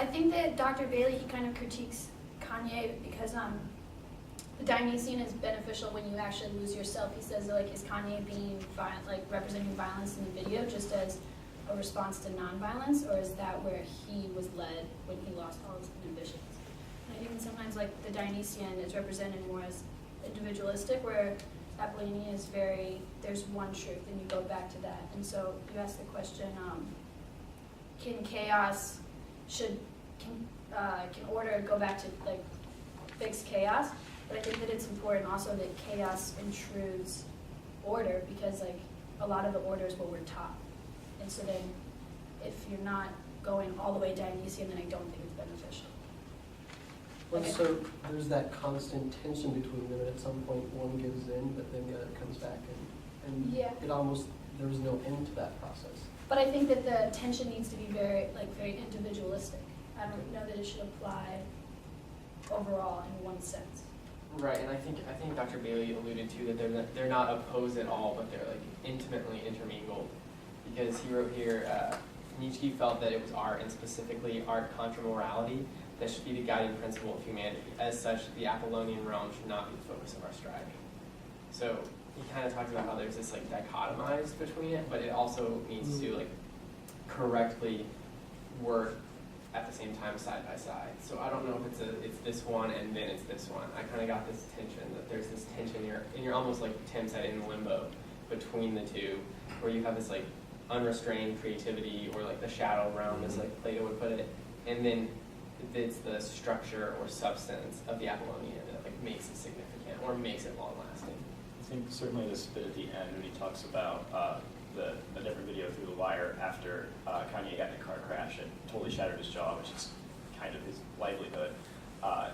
I think that Dr. Bailey, he kind of critiques Kanye because the Dionysian is beneficial when you actually lose yourself. He says, like, is Kanye being violent, like representing violence in the video just as a response to nonviolence, or is that where he was led when he lost all his inhibitions? And I think sometimes, like, the Dionysian is represented more as individualistic, where Apollonian is very, there's one truth, and you go back to that. And so you ask the question, can chaos, can order go back to, like, fixed chaos? But I think that it's important also that chaos intrudes order, because, like, a lot of the order is what we're taught. And so then if you're not going all the way Dionysian, then I don't think it's beneficial. Well, Okay. so there's that constant tension between them, and at some point one gives in, but then the other comes back, and Yeah. it almost, there was no end to that process. But I think that the tension needs to be very individualistic. I don't know that it should apply overall in one sense. Right, and I think Dr. Bailey alluded to that they're not opposed at all, but they're like intimately intermingled. Because he wrote here, Nietzsche felt that it was art, and specifically art contra morality, that should be the guiding principle of humanity. As such, the Apollonian realm should not be the focus of our striving. So he kind of talks about how there's this like dichotomized between it, but it also needs to like correctly work at the same time side by side. So I don't know if it's this one and then it's this one. I kind of got this tension, that there's this tension here, and you're almost like Tim said, in limbo between the two, where you have this like unrestrained creativity, or like the shadow realm, as like Plato would put it, and then it's the structure or substance of the Apollonian that like makes it significant or makes it long lasting. I think certainly this bit at the end when he talks about a different video through the wire after Kanye got in a car crash and totally shattered his jaw, which is kind of his livelihood.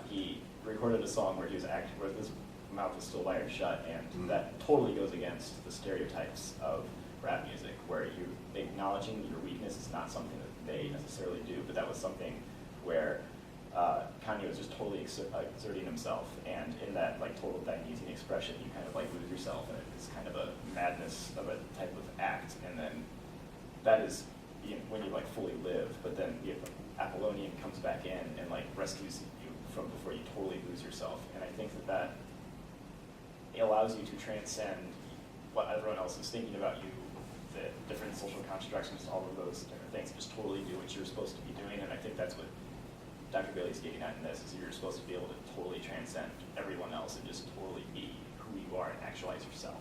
He recorded a song where he was acting, where his mouth was still wired shut, and that totally goes against the stereotypes of rap music, where you acknowledging your weakness is not something that they necessarily do, but that was something where Kanye was just totally exerting himself, and in that like total Dionysian expression, you kind of like lose yourself, and it's kind of a madness of a type of act, and then that is when you like fully live, but then the Apollonian comes back in and like rescues you from before you totally lose yourself, and I think that allows you to transcend what everyone else is thinking about you, the different social constructions, all of those different things, just totally do what you're supposed to be doing, and I think that's what Dr. Bailey's getting at in this, is you're supposed to be able to totally transcend everyone else and just totally be who you are and actualize yourself.